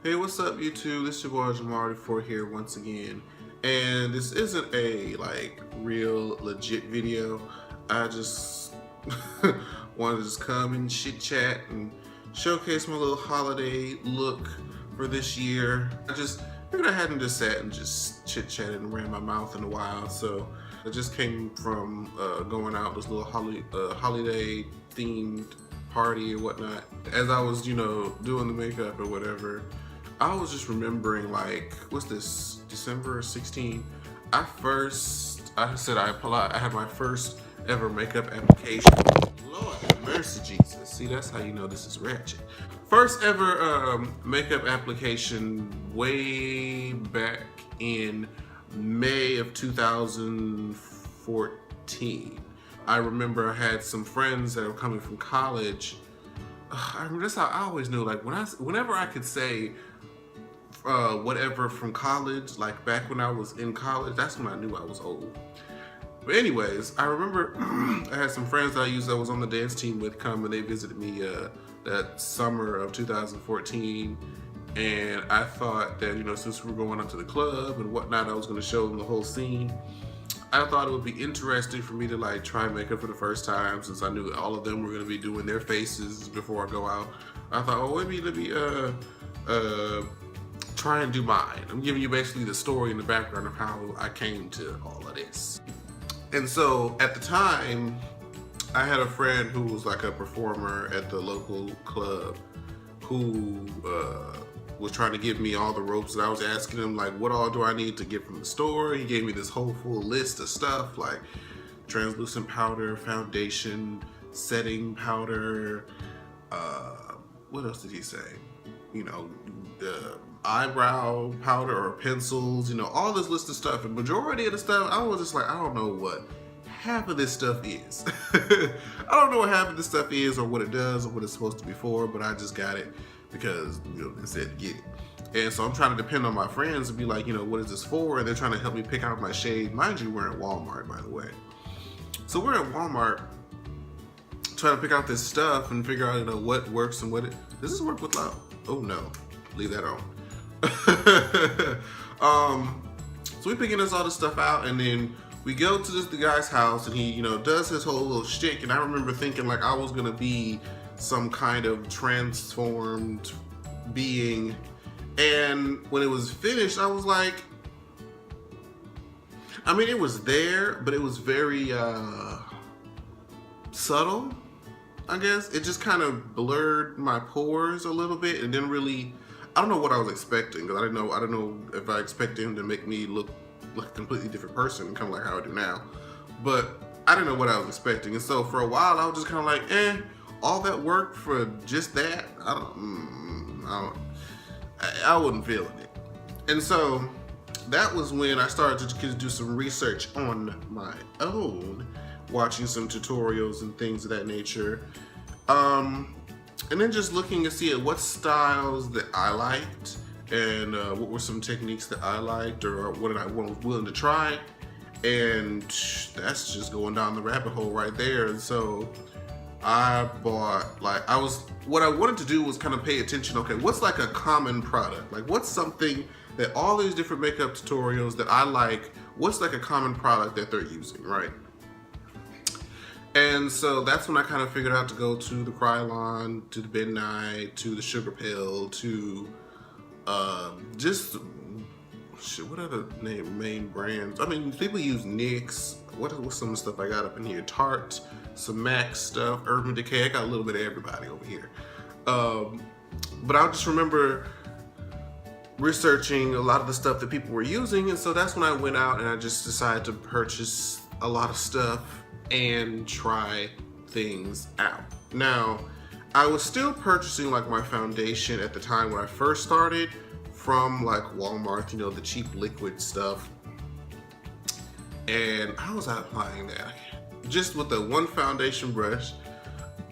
Hey, what's up, YouTube? This is your boy Jamarty4 here once again, and this isn't a real legit video. I just wanted to just come and chit chat and showcase my little holiday look for this year. I just figured I hadn't just sat and just chit chatted and ran my mouth in a while, so I just came from going out this little holiday themed party or whatnot. As I was, doing the makeup or whatever, I was just remembering, what's this, December 16? I had my first ever makeup application. Lord have mercy, Jesus. See, that's how you know this is ratchet. First ever makeup application way back in May of 2014. I remember I had some friends that were coming from college. That's how I always knew, whenever I could say whatever from college, like back when I was in college, that's when I knew I was old. But anyways, I remember I had some friends that I was on the dance team with come, and they visited me that summer of 2014. And I thought that, since we were going out to the club and whatnot, I was going to show them the whole scene. I thought it would be interesting for me to try makeup for the first time, since I knew all of them were going to be doing their faces before I go out. I thought, oh, let me try and do mine. I'm giving you basically the story and the background of how I came to all of this. And so at the time, I had a friend who was like a performer at the local club who was trying to give me all the ropes, and I was asking him what all do I need to get from the store. He gave me this whole full list of stuff like translucent powder, foundation, setting powder, what else did he say? Eyebrow powder or pencils, all this list of stuff. And majority of the stuff, I was just I don't know what half of this stuff is. I don't know what half of this stuff is or what it does or what it's supposed to be for, but I just got it because, they said get it. And so I'm trying to depend on my friends to be like, what is this for? And they're trying to help me pick out my shade. Mind you, we're at Walmart, by the way. So we're at Walmart trying to pick out this stuff and figure out, what works and does this work with love? Oh no, leave that on. So we picking all this stuff out, and then we go to the guy's house, and he, does his whole little shtick. And I remember thinking I was gonna be some kind of transformed being. And when it was finished, I was like, it was there, but it was very subtle, I guess. It just kind of blurred my pores a little bit, and didn't really. I don't know what I was expecting, because I don't know if I expected him to make me look like a completely different person, kind of like how I do now. But I didn't know what I was expecting, and so for a while I was just kind of all that work for just that? I wasn't feeling it. And so that was when I started to do some research on my own, watching some tutorials and things of that nature. And then just looking to see at what styles that I liked, and what were some techniques that I liked, or what I was willing to try. And that's just going down the rabbit hole right there. And so I bought, what I wanted to do was kind of pay attention, okay, what's a common product? What's something that all these different makeup tutorials that I like, what's a common product that they're using, right? And so that's when I kind of figured out to go to the Krylon, to the Midnight, to the Sugar Pill, to what are the main brands? People use NYX. What's some of the stuff I got up in here? Tarte, some MAC stuff, Urban Decay. I got a little bit of everybody over here. But I just remember researching a lot of the stuff that people were using, and so that's when I went out and I just decided to purchase a lot of stuff and try things out. Now, I was still purchasing my foundation at the time when I first started from Walmart, the cheap liquid stuff. And I was applying that just with a one foundation brush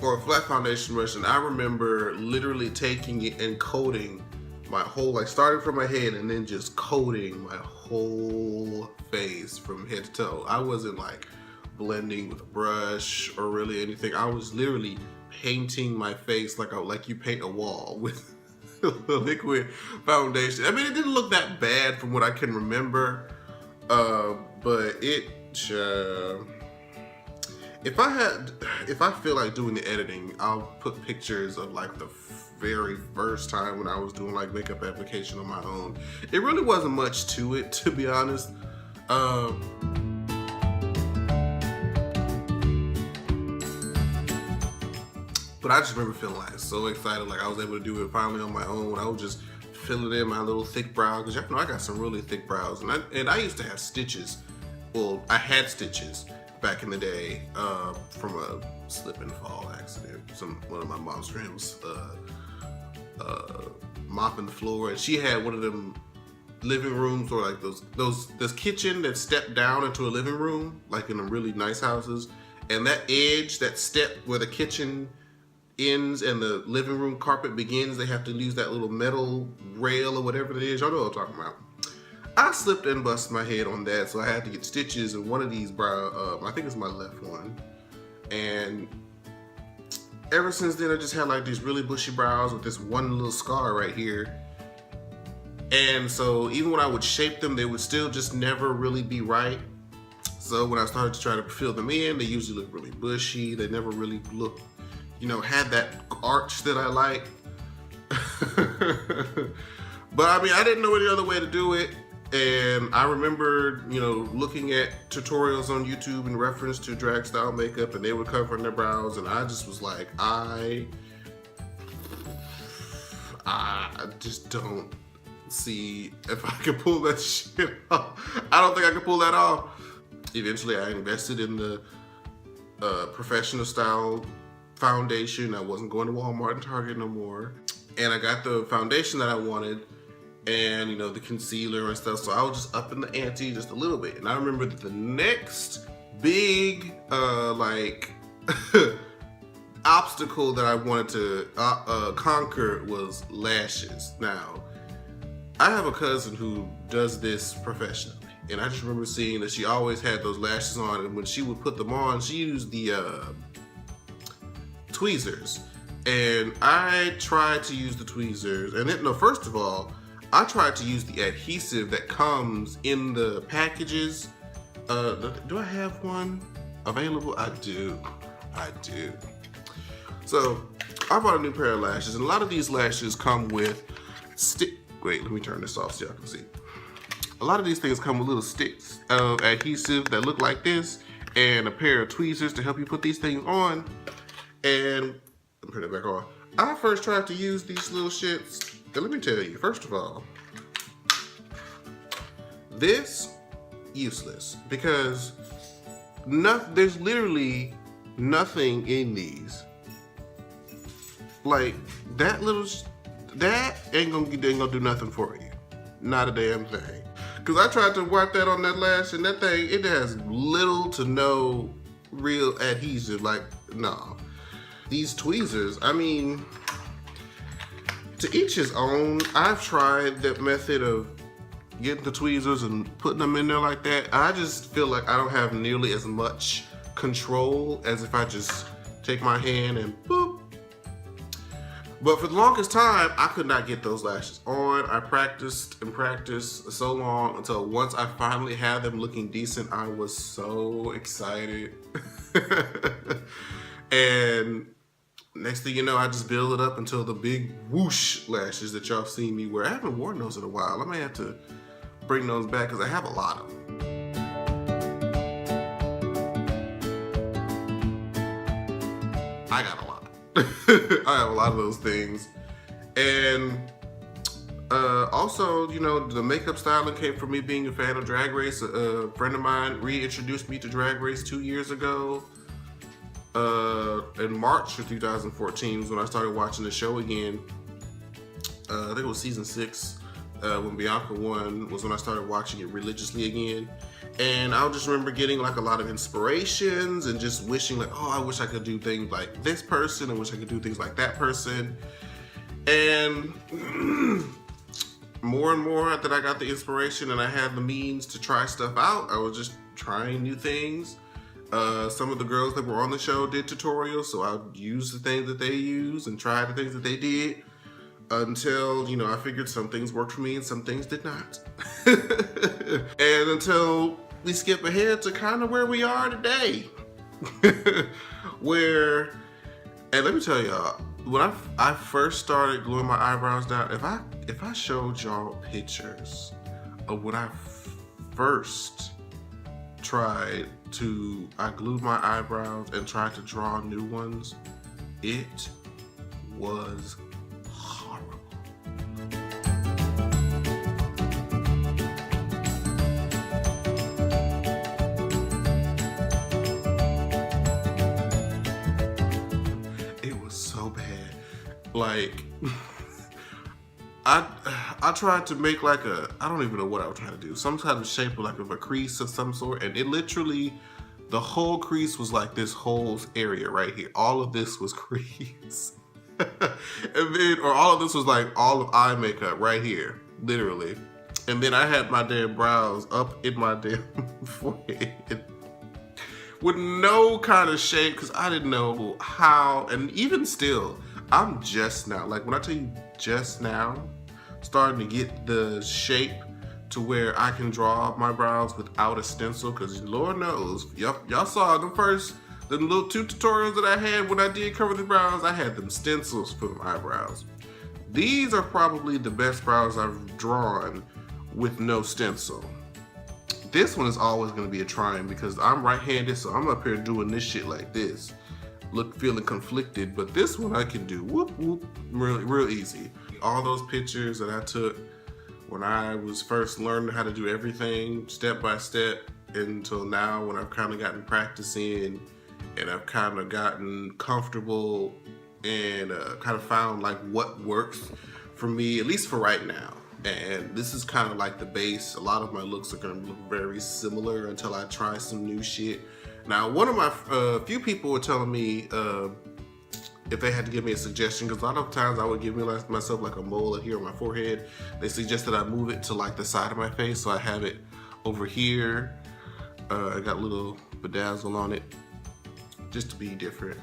or a flat foundation brush. And I remember literally taking it and coating my whole, starting from my head and then just coating my whole face from head to toe. I wasn't blending with a brush or really anything. I was literally painting my face like you paint a wall with liquid foundation. I mean, it didn't look that bad from what I can remember, but it. If I feel like doing the editing, I'll put pictures of like the very first time when I was doing like makeup application on my own. It really wasn't much to it, to be honest. But I just remember feeling like so excited, like I was able to do it finally on my own when I was just filling in my little thick brow, because y'all know I got some really thick brows, and I used to have stitches. Well, I had stitches back in the day from a slip and fall accident. One of my mom's friends mopping the floor, and she had one of them living rooms, or like this kitchen that stepped down into a living room, like in the really nice houses, and that edge, that step where the kitchen ends and the living room carpet begins, they have to use that little metal rail or whatever it is. Y'all know what I'm talking about. I slipped and busted my head on that, so I had to get stitches in one of these brow, I think it's my left one. And ever since then, I just had like these really bushy brows with this one little scar right here. And so even when I would shape them, they would still just never really be right. So when I started to try to fill them in, they usually look really bushy. They never really look, had that arch that I like. But I mean, I didn't know any other way to do it. And I remember, looking at tutorials on YouTube in reference to drag style makeup, and they would cover their brows, and I just was like, I just don't see if I can pull that shit off. I don't think I can pull that off. Eventually, I invested in the professional style foundation. I wasn't going to Walmart and Target no more. And I got the foundation that I wanted, and the concealer and stuff, so I was just upping the ante just a little bit. And I remember that the next big obstacle that I wanted to conquer was lashes. Now, I have a cousin who does this professionally, and I just remember seeing that she always had those lashes on, and when she would put them on, she used the tweezers. And I tried to use the tweezers, and then, first of all, I tried to use the adhesive that comes in the packages. Do I have one available? I do. So I bought a new pair of lashes, and a lot of these lashes come with wait, let me turn this off so y'all can see. A lot of these things come with little sticks of adhesive that look like this, and a pair of tweezers to help you put these things on. And let me put it back on. I first tried to use these little shits. And let me tell you, first of all, this useless, because there's literally nothing in these. Like that ain't gonna do nothing for you. Not a damn thing. Cause I tried to wipe that on that lash, and that thing, it has little to no real adhesive. Like, no. These tweezers, I mean, to each his own. I've tried that method of getting the tweezers and putting them in there like that. I just feel like I don't have nearly as much control as if I just take my hand and boop. But for the longest time, I could not get those lashes on. I practiced and practiced so long until once I finally had them looking decent, I was so excited. And next thing you know, I just build it up until the big whoosh lashes that y'all seen me wear. I haven't worn those in a while. I may have to bring those back because I have a lot of them. I got a lot. I have a lot of those things. And also, the makeup styling came from me being a fan of Drag Race. A friend of mine reintroduced me to Drag Race 2 years ago. In March of 2014 was when I started watching the show again. I think it was season 6, when Bianca won, was when I started watching it religiously again. And I just remember getting like a lot of inspirations and just wishing like, oh, I wish I could do things like this person. I wish I could do things like that person. And more and more that I got the inspiration and I had the means to try stuff out, I was just trying new things. Some of the girls that were on the show did tutorials, so I would use the things that they use and try the things that they did. until, you know, I figured some things worked for me and some things did not. And until we skip ahead to kind of where we are today. Where, and let me tell y'all, when I first started gluing my eyebrows down, if I showed y'all pictures of when I first I glued my eyebrows and tried to draw new ones, it was horrible. It was so bad. Like, I tried to make like I don't even know what I was trying to do. Some kind of shape of a crease of some sort. And it literally, the whole crease was like this whole area right here. All of this was crease. And then, or all of this was like all of eye makeup right here, literally. And then I had my damn brows up in my damn forehead with no kind of shape because I didn't know how. And even still, I'm just now, like when I tell you just now, starting to get the shape to where I can draw my brows without a stencil, because Lord knows, y'all saw the little 2 tutorials that I had when I did cover the brows, I had them stencils for the eyebrows. These are probably the best brows I've drawn with no stencil. This one is always going to be a trying because I'm right-handed, so I'm up here doing this shit like this. Feeling conflicted, but this one I can do whoop whoop real easy. All those pictures that I took when I was first learning how to do everything step by step until now, when I've kind of gotten practice in and I've kind of gotten comfortable and kind of found like what works for me, at least for right now. And this is kind of like the base. A lot of my looks are going to look very similar until I try some new shit. Now, one of my few people were telling me if they had to give me a suggestion, because a lot of times I would give myself like a mole here on my forehead. They suggested I move it to like the side of my face, so I have it over here. I got a little bedazzle on it, just to be different.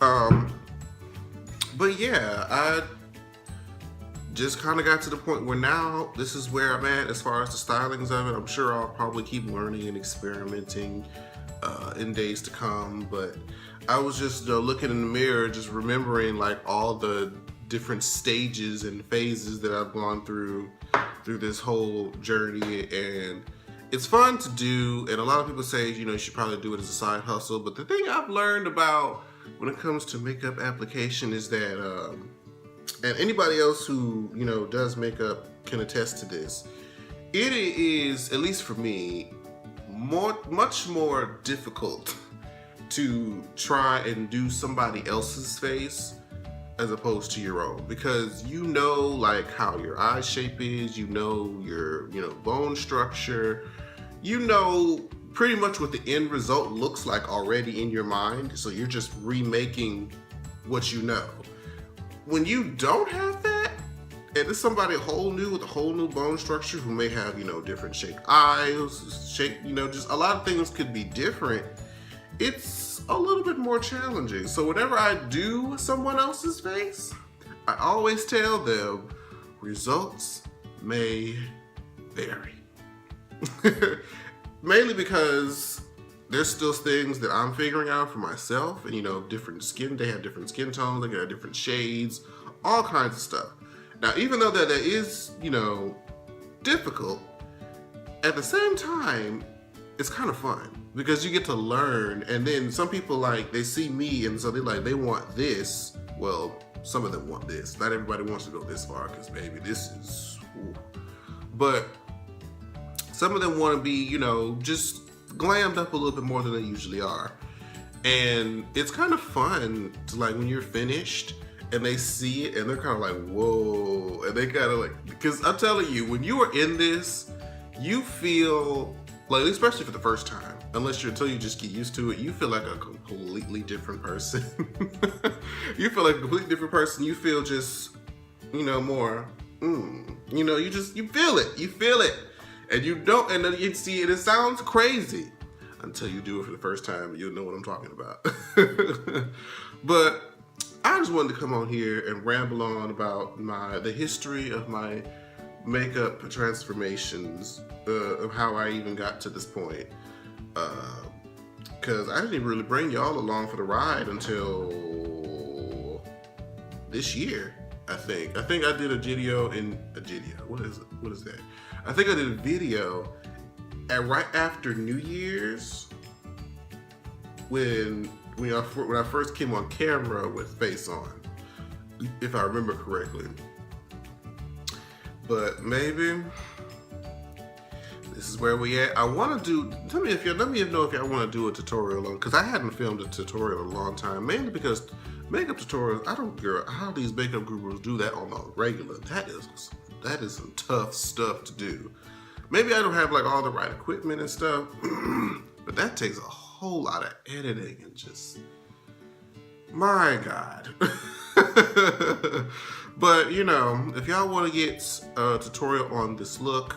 But yeah, I just kind of got to the point where now this is where I'm at as far as the stylings of it. I'm sure I'll probably keep learning and experimenting in days to come, but I was just looking in the mirror, just remembering like all the different stages and phases that I've gone through this whole journey. And it's fun to do, and a lot of people say, you know, you should probably do it as a side hustle, but the thing I've learned about when it comes to makeup application is that and anybody else who, you know, does makeup can attest to this, it is, at least for me, much more difficult to try and do somebody else's face as opposed to your own, because you know like how your eye shape is, you know your, you know, bone structure, you know pretty much what the end result looks like already in your mind, so you're just remaking what you know. When you don't have that, and it's somebody whole new with a whole new bone structure who may have, you know, different shaped eyes, you know, just a lot of things could be different, it's a little bit more challenging. So whenever I do someone else's face, I always tell them results may vary. Mainly because there's still things that I'm figuring out for myself, and you know, different skin, they have different skin tones, they got different shades, all kinds of stuff. Now, even though that is, you know, difficult, at the same time, it's kind of fun because you get to learn. And then some people, like, they see me and so they want this. Well, some of them want this. Not everybody wants to go this far because baby, this is, ooh. But some of them want to be, you know, just glammed up a little bit more than they usually are. And it's kind of fun to, like, when you're finished and they see it and they're kind of like, whoa. And they kind of like, because I'm telling you, when you are in this, you feel like, especially for the first time, until you just get used to it, you feel like a completely different person. You feel like a completely different person. You feel just, you know, more, you know, you feel it. And you don't, and then you see it, it sounds crazy until you do it for the first time and you'll know what I'm talking about. But I just wanted to come on here and ramble on about the history of my makeup transformations, of how I even got to this point. Because I didn't even really bring y'all along for the ride until this year. I think I did a video. What is that? I think I did a video right after New Year's when I first came on camera with face on, if I remember correctly. But maybe this is where we at. I want to do. Let me know if y'all want to do a tutorial on, because I hadn't filmed a tutorial in a long time, mainly because makeup tutorials, I don't care how these makeup gurus do that on the regular. That is some tough stuff to do. Maybe I don't have like all the right equipment and stuff, but that takes a whole lot of editing and just, my God. But you know, if y'all want to get a tutorial on this look,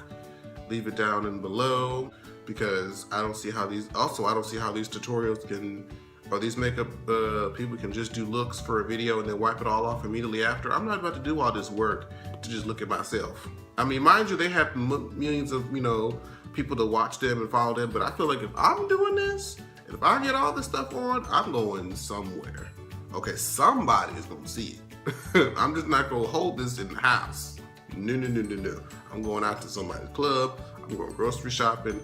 leave it down in below, because I don't see how these tutorials can, or these makeup people can just do looks for a video and then wipe it all off immediately after. I'm not about to do all this work to just look at myself. I mean, mind you, they have millions of, people to watch them and follow them, but I feel like if I'm doing this, if I get all this stuff on, I'm going somewhere. Okay, somebody is gonna see it. I'm just not gonna hold this in the house. No. I'm going out to somebody's club, I'm going grocery shopping,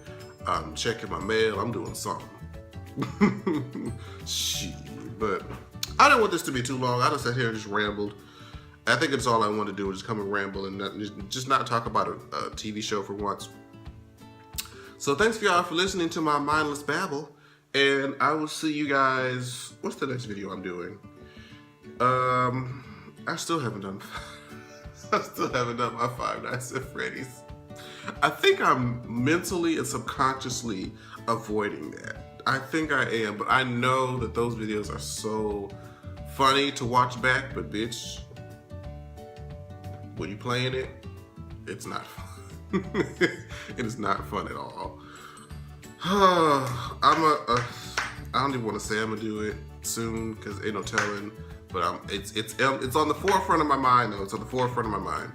I'm checking my mail, I'm doing something. Shit, but I don't want this to be too long. I just sat here and just rambled. I think it's all I want to do is just come and ramble and not talk about a TV show for once. So thanks for y'all for listening to my mindless babble, and I will see you guys. What's the next video I'm doing? I still haven't done my Five Nights at Freddy's. I think I'm mentally and subconsciously avoiding that. I think I am, but I know that those videos are so funny to watch back, but bitch, when you're playing it, it's not fun. It is not fun at all. I don't even want to say I'm gonna do it soon, because ain't no telling, but it's on the forefront of my mind though. It's on the forefront of my mind.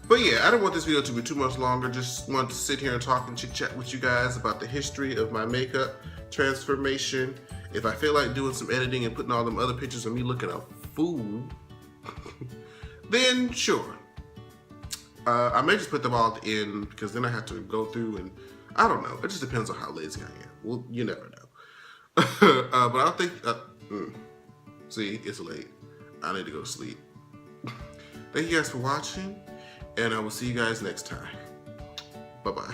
But yeah, I don't want this video to be too much longer. Just want to sit here and talk and chit chat with you guys about the history of my makeup transformation. If I feel like doing some editing and putting all them other pictures of me looking a fool, then sure. I may just put them all at the end, because then I have to go through and, I don't know. It just depends on how lazy I am. Well, you never know. But I think, see, it's late. I need to go to sleep. Thank you guys for watching, and I will see you guys next time. Bye-bye.